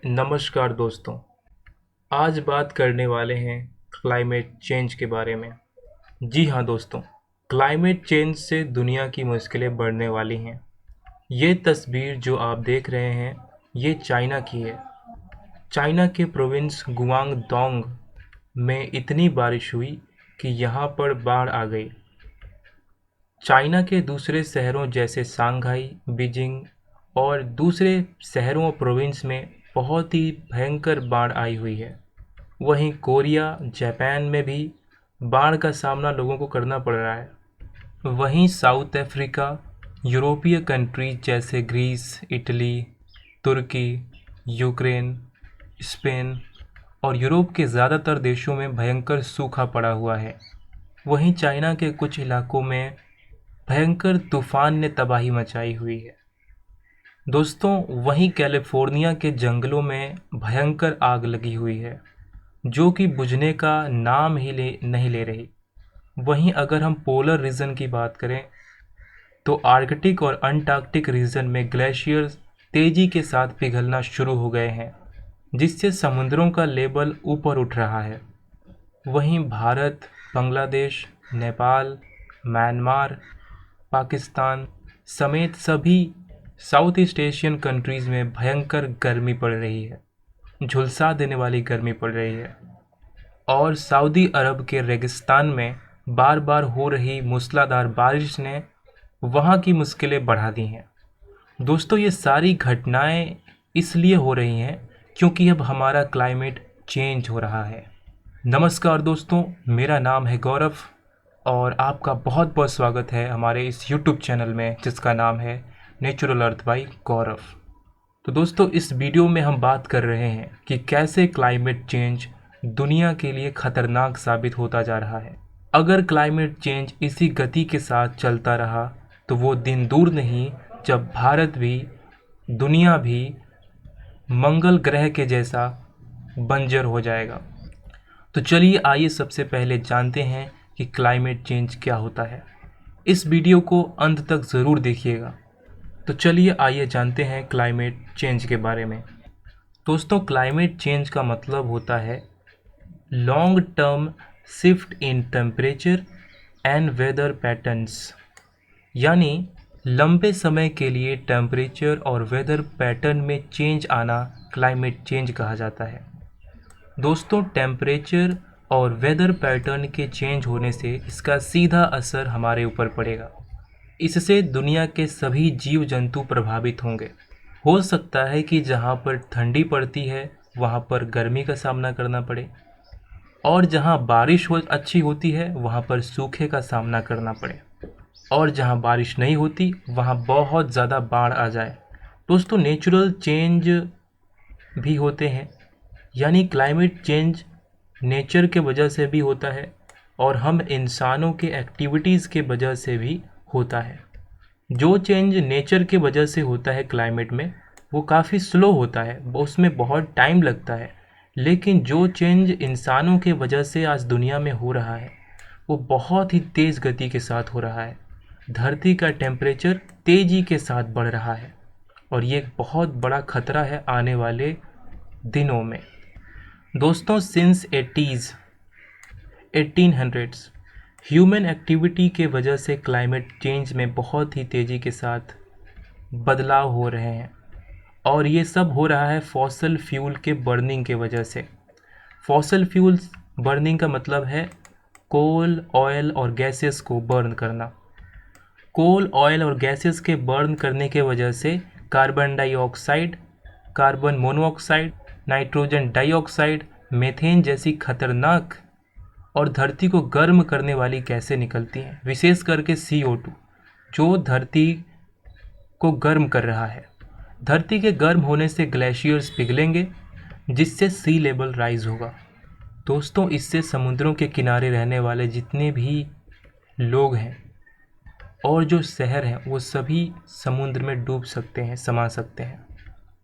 नमस्कार दोस्तों। आज बात करने वाले हैं क्लाइमेट चेंज के बारे में। जी हाँ दोस्तों, क्लाइमेट चेंज से दुनिया की मुश्किलें बढ़ने वाली हैं। ये तस्वीर जो आप देख रहे हैं, ये चाइना की है। चाइना के प्रोविंस गुआंगडोंग में इतनी बारिश हुई कि यहाँ पर बाढ़ आ गई। चाइना के दूसरे शहरों जैसे शंघाई, बीजिंग और दूसरे शहरों और प्रोविंस में बहुत ही भयंकर बाढ़ आई हुई है। वहीं कोरिया, जापान में भी बाढ़ का सामना लोगों को करना पड़ रहा है। वहीं साउथ अफ्रीका, यूरोपीय कंट्रीज जैसे ग्रीस, इटली, तुर्की, यूक्रेन, स्पेन और यूरोप के ज़्यादातर देशों में भयंकर सूखा पड़ा हुआ है। वहीं चाइना के कुछ इलाकों में भयंकर तूफान ने तबाही मचाई हुई है। दोस्तों, वहीं कैलिफोर्निया के जंगलों में भयंकर आग लगी हुई है, जो कि बुझने का नाम ही नहीं ले रही। वहीं अगर हम पोलर रीजन की बात करें तो आर्कटिक और अंटार्कटिक रीजन में ग्लेशियर्स तेजी के साथ पिघलना शुरू हो गए हैं, जिससे समुद्रों का लेवल ऊपर उठ रहा है। वहीं भारत, बांग्लादेश, नेपाल, म्यांमार, पाकिस्तान समेत सभी साउथ ईस्ट एशियन कंट्रीज़ में भयंकर गर्मी पड़ रही है, झुलसा देने वाली गर्मी पड़ रही है। और सऊदी अरब के रेगिस्तान में बार बार हो रही मूसलाधार बारिश ने वहाँ की मुश्किलें बढ़ा दी हैं। दोस्तों, ये सारी घटनाएं इसलिए हो रही हैं क्योंकि अब हमारा क्लाइमेट चेंज हो रहा है। नमस्कार दोस्तों, मेरा नाम है गौरव और आपका बहुत बहुत स्वागत है हमारे इस YouTube चैनल में जिसका नाम है नेचुरल अर्थ बाय गौरव। तो दोस्तों, इस वीडियो में हम बात कर रहे हैं कि कैसे क्लाइमेट चेंज दुनिया के लिए खतरनाक साबित होता जा रहा है। अगर क्लाइमेट चेंज इसी गति के साथ चलता रहा तो वो दिन दूर नहीं जब भारत भी, दुनिया भी मंगल ग्रह के जैसा बंजर हो जाएगा। तो चलिए आइए सबसे पहले जानते हैं कि क्लाइमेट चेंज क्या होता है। इस वीडियो को अंत तक ज़रूर देखिएगा। तो चलिए आइए जानते हैं क्लाइमेट चेंज के बारे में। दोस्तों, क्लाइमेट चेंज का मतलब होता है long term shift in temperature and weather patterns, यानी लंबे समय के लिए टेम्परेचर और वेदर पैटर्न में चेंज आना क्लाइमेट चेंज कहा जाता है। दोस्तों, टेम्परेचर और वेदर पैटर्न के चेंज होने से इसका सीधा असर हमारे ऊपर पड़ेगा। इससे दुनिया के सभी जीव जंतु प्रभावित होंगे। हो सकता है कि जहाँ पर ठंडी पड़ती है वहाँ पर गर्मी का सामना करना पड़े, और जहाँ बारिश अच्छी होती है वहाँ पर सूखे का सामना करना पड़े, और जहाँ बारिश नहीं होती वहाँ बहुत ज़्यादा बाढ़ आ जाए। दोस्तों, नेचुरल चेंज भी होते हैं, यानी क्लाइमेट चेंज नेचर के वजह से भी होता है और हम इंसानों के एक्टिविटीज़ के वजह से भी होता है। जो चेंज नेचर के वजह से होता है क्लाइमेट में, वो काफ़ी स्लो होता है, उसमें बहुत टाइम लगता है। लेकिन जो चेंज इंसानों के वजह से आज दुनिया में हो रहा है वो बहुत ही तेज़ गति के साथ हो रहा है। धरती का टेम्परेचर तेज़ी के साथ बढ़ रहा है और ये एक बहुत बड़ा खतरा है आने वाले दिनों में। दोस्तों, सिंस 1800s ह्यूमन एक्टिविटी के वजह से क्लाइमेट चेंज में बहुत ही तेज़ी के साथ बदलाव हो रहे हैं, और ये सब हो रहा है फॉसल फ्यूल के बर्निंग के वजह से। फॉसल फ्यूल्स बर्निंग का मतलब है कोल, ऑयल और गैसेस को बर्न करना। कोल, ऑयल और गैसेस के बर्न करने के वजह से carbon dioxide, carbon monoxide, nitrogen dioxide, methane जैसी खतरनाक और धरती को गर्म करने वाली गैसें निकलती हैं, विशेष करके CO2 जो धरती को गर्म कर रहा है। धरती के गर्म होने से ग्लेशियर्स पिघलेंगे जिससे सी लेवल राइज होगा। दोस्तों, इससे समुद्रों के किनारे रहने वाले जितने भी लोग हैं और जो शहर हैं वो सभी समुद्र में डूब सकते हैं, समा सकते हैं।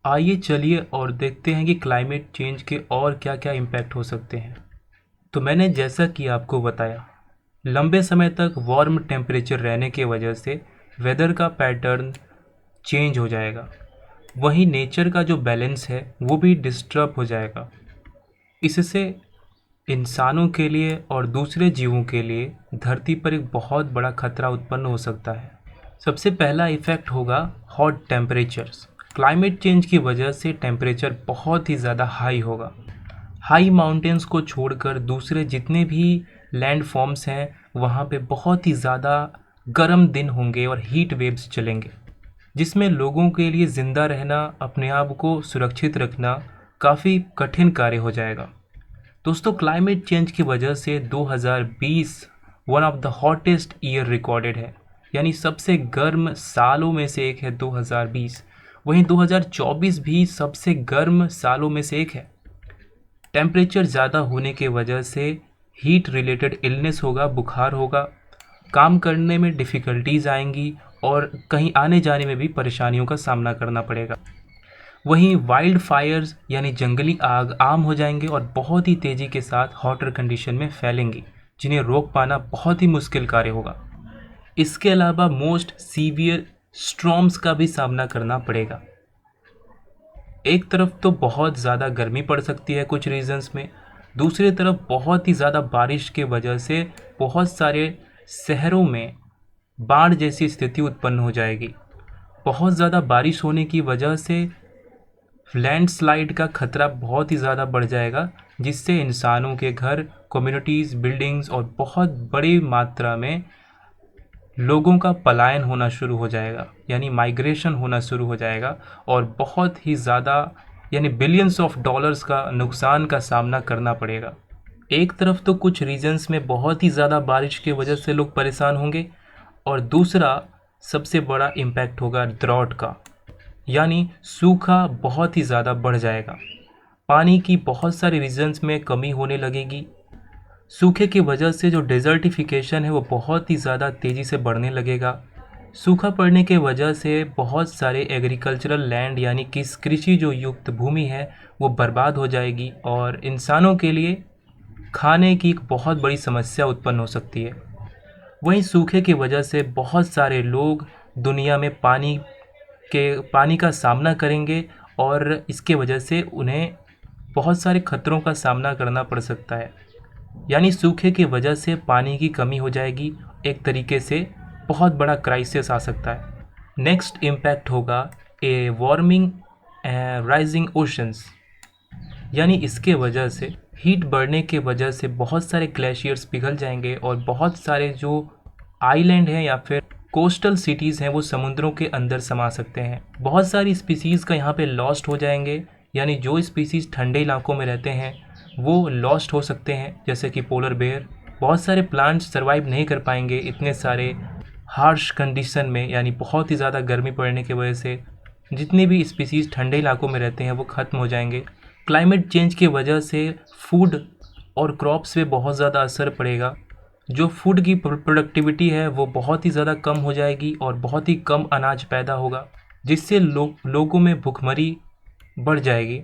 आइए चलिए और देखते हैं कि क्लाइमेट चेंज के और क्या क्या इम्पैक्ट हो सकते हैं। तो मैंने जैसा कि आपको बताया, लंबे समय तक वार्म टेम्परेचर रहने की वजह से वेदर का पैटर्न चेंज हो जाएगा। वहीं नेचर का जो बैलेंस है वो भी डिस्टर्ब हो जाएगा। इससे इंसानों के लिए और दूसरे जीवों के लिए धरती पर एक बहुत बड़ा खतरा उत्पन्न हो सकता है। सबसे पहला इफ़ेक्ट होगा हॉट टेम्परेचर्स। क्लाइमेट चेंज की वजह से टेम्परेचर बहुत ही ज़्यादा हाई होगा। हाई माउंटेन्स को छोड़कर दूसरे जितने भी लैंड फॉर्म्स हैं वहाँ पे बहुत ही ज़्यादा गर्म दिन होंगे और हीट वेव्स चलेंगे, जिसमें लोगों के लिए ज़िंदा रहना, अपने आप को सुरक्षित रखना काफ़ी कठिन कार्य हो जाएगा। दोस्तों, क्लाइमेट चेंज की वजह से 2020 one of the hottest year recorded है, यानी सबसे गर्म सालों में से एक है 2020। वहीं 2024 भी सबसे गर्म सालों में से एक है। टेम्परेचर ज़्यादा होने के वजह से हीट रिलेटेड इलनेस होगा, बुखार होगा, काम करने में डिफ़िकल्टीज आएंगी और कहीं आने जाने में भी परेशानियों का सामना करना पड़ेगा। वहीं वाइल्ड फायर्स यानी जंगली आग आम हो जाएंगे और बहुत ही तेज़ी के साथ हॉटर कंडीशन में फैलेंगी, जिन्हें रोक पाना बहुत ही मुश्किल कार्य होगा। इसके अलावा मोस्ट सीवियर स्टॉर्म्स का भी सामना करना पड़ेगा। एक तरफ तो बहुत ज़्यादा गर्मी पड़ सकती है कुछ रीजन्स में, दूसरी तरफ बहुत ही ज़्यादा बारिश के वजह से बहुत सारे शहरों में बाढ़ जैसी स्थिति उत्पन्न हो जाएगी। बहुत ज़्यादा बारिश होने की वजह से लैंडस्लाइड का खतरा बहुत ही ज़्यादा बढ़ जाएगा, जिससे इंसानों के घर, कम्युनिटीज़, बिल्डिंग्स और बहुत बड़ी मात्रा में लोगों का पलायन होना शुरू हो जाएगा, यानी माइग्रेशन होना शुरू हो जाएगा और बहुत ही ज़्यादा यानी बिलियंस ऑफ डॉलर्स का नुकसान का सामना करना पड़ेगा। एक तरफ तो कुछ रीजन्स में बहुत ही ज़्यादा बारिश की वजह से लोग परेशान होंगे और दूसरा सबसे बड़ा इम्पैक्ट होगा ड्रॉट का, यानी सूखा बहुत ही ज़्यादा बढ़ जाएगा। पानी की बहुत सारे रीजन्स में कमी होने लगेगी। सूखे की वजह से जो डेजर्टिफिकेशन है वो बहुत ही ज़्यादा तेज़ी से बढ़ने लगेगा। सूखा पड़ने के वजह से बहुत सारे एग्रीकल्चरल लैंड यानी कि कृषि जो युक्त भूमि है वो बर्बाद हो जाएगी और इंसानों के लिए खाने की एक बहुत बड़ी समस्या उत्पन्न हो सकती है। वहीं सूखे की वजह से बहुत सारे लोग दुनिया में पानी का सामना करेंगे और इसके वजह से उन्हें बहुत सारे खतरों का सामना करना पड़ सकता है। यानी सूखे की वजह से पानी की कमी हो जाएगी, एक तरीके से बहुत बड़ा क्राइसिस आ सकता है। नेक्स्ट इम्पैक्ट होगा ए वार्मिंग राइजिंग ओशंस, यानी इसके वजह से हीट बढ़ने के वजह से बहुत सारे ग्लेशियर्स पिघल जाएंगे और बहुत सारे जो आइलैंड हैं या फिर कोस्टल सिटीज़ हैं वो समुद्रों के अंदर समा सकते हैं। बहुत सारी स्पीसीज़ का यहाँ पे लॉस्ट हो जाएंगे, यानी जो स्पीसीज़ ठंडे इलाकों में रहते हैं वो लॉस्ट हो सकते हैं, जैसे कि पोलर बेयर। बहुत सारे प्लांट्स सर्वाइव नहीं कर पाएंगे इतने सारे हार्श कंडीशन में, यानी बहुत ही ज़्यादा गर्मी पड़ने की वजह से जितने भी स्पीसीज़ ठंडे इलाकों में रहते हैं वो ख़त्म हो जाएंगे। क्लाइमेट चेंज की वजह से फूड और क्रॉप्स पे बहुत ज़्यादा असर पड़ेगा। जो फूड की प्रोडक्टिविटी है वो बहुत ही ज़्यादा कम हो जाएगी और बहुत ही कम अनाज पैदा होगा, जिससे लोगों में भुखमरी बढ़ जाएगी।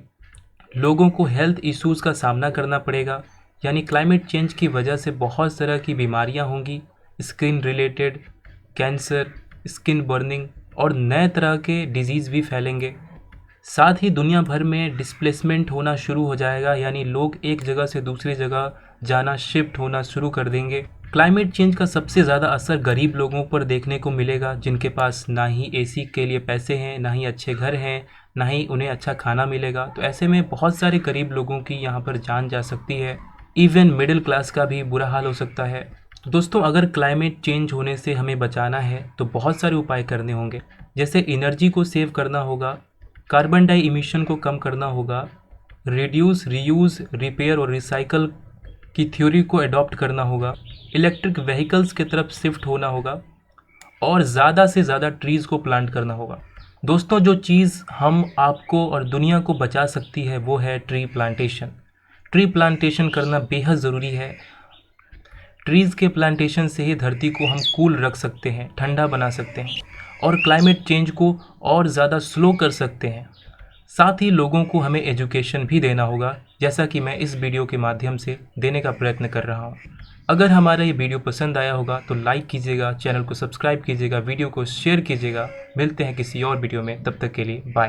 लोगों को हेल्थ इश्यूज़ का सामना करना पड़ेगा, यानी क्लाइमेट चेंज की वजह से बहुत तरह की बीमारियां होंगी, skin related, cancer, skin burning और नए तरह के डिजीज़ भी फैलेंगे। साथ ही दुनिया भर में डिस्प्लेसमेंट होना शुरू हो जाएगा, यानी लोग एक जगह से दूसरी जगह जाना, शिफ्ट होना शुरू कर देंगे। क्लाइमेट चेंज का सबसे ज़्यादा असर गरीब लोगों पर देखने को मिलेगा, जिनके पास ना ही एसी के लिए पैसे हैं, ना ही अच्छे घर हैं, ना ही उन्हें अच्छा खाना मिलेगा। तो ऐसे में बहुत सारे गरीब लोगों की यहाँ पर जान जा सकती है। इवन मिडिल क्लास का भी बुरा हाल हो सकता है। दोस्तों, अगर क्लाइमेट चेंज होने से हमें बचाना है तो बहुत सारे उपाय करने होंगे, जैसे एनर्जी को सेव करना होगा, कार्बन डाई इमिशन को कम करना होगा, रिड्यूस, रीयूज़, रिपेयर और रिसाइकल की थ्योरी को अडॉप्ट करना होगा, इलेक्ट्रिक व्हीकल्स की तरफ शिफ्ट होना होगा और ज़्यादा से ज़्यादा ट्रीज़ को प्लांट करना होगा। दोस्तों, जो चीज़ हम आपको और दुनिया को बचा सकती है वो है ट्री प्लांटेशन। ट्री प्लांटेशन करना बेहद ज़रूरी है। ट्रीज़ के प्लांटेशन से ही धरती को हम कूल रख सकते हैं, ठंडा बना सकते हैं और क्लाइमेट चेंज को और ज़्यादा स्लो कर सकते हैं। साथ ही लोगों को हमें एजुकेशन भी देना होगा, जैसा कि मैं इस वीडियो के माध्यम से देने का प्रयत्न कर रहा हूँ। अगर हमारा ये वीडियो पसंद आया होगा तो लाइक कीजिएगा, चैनल को सब्सक्राइब कीजिएगा, वीडियो को शेयर कीजिएगा। मिलते हैं किसी और वीडियो में, तब तक के लिए बाय।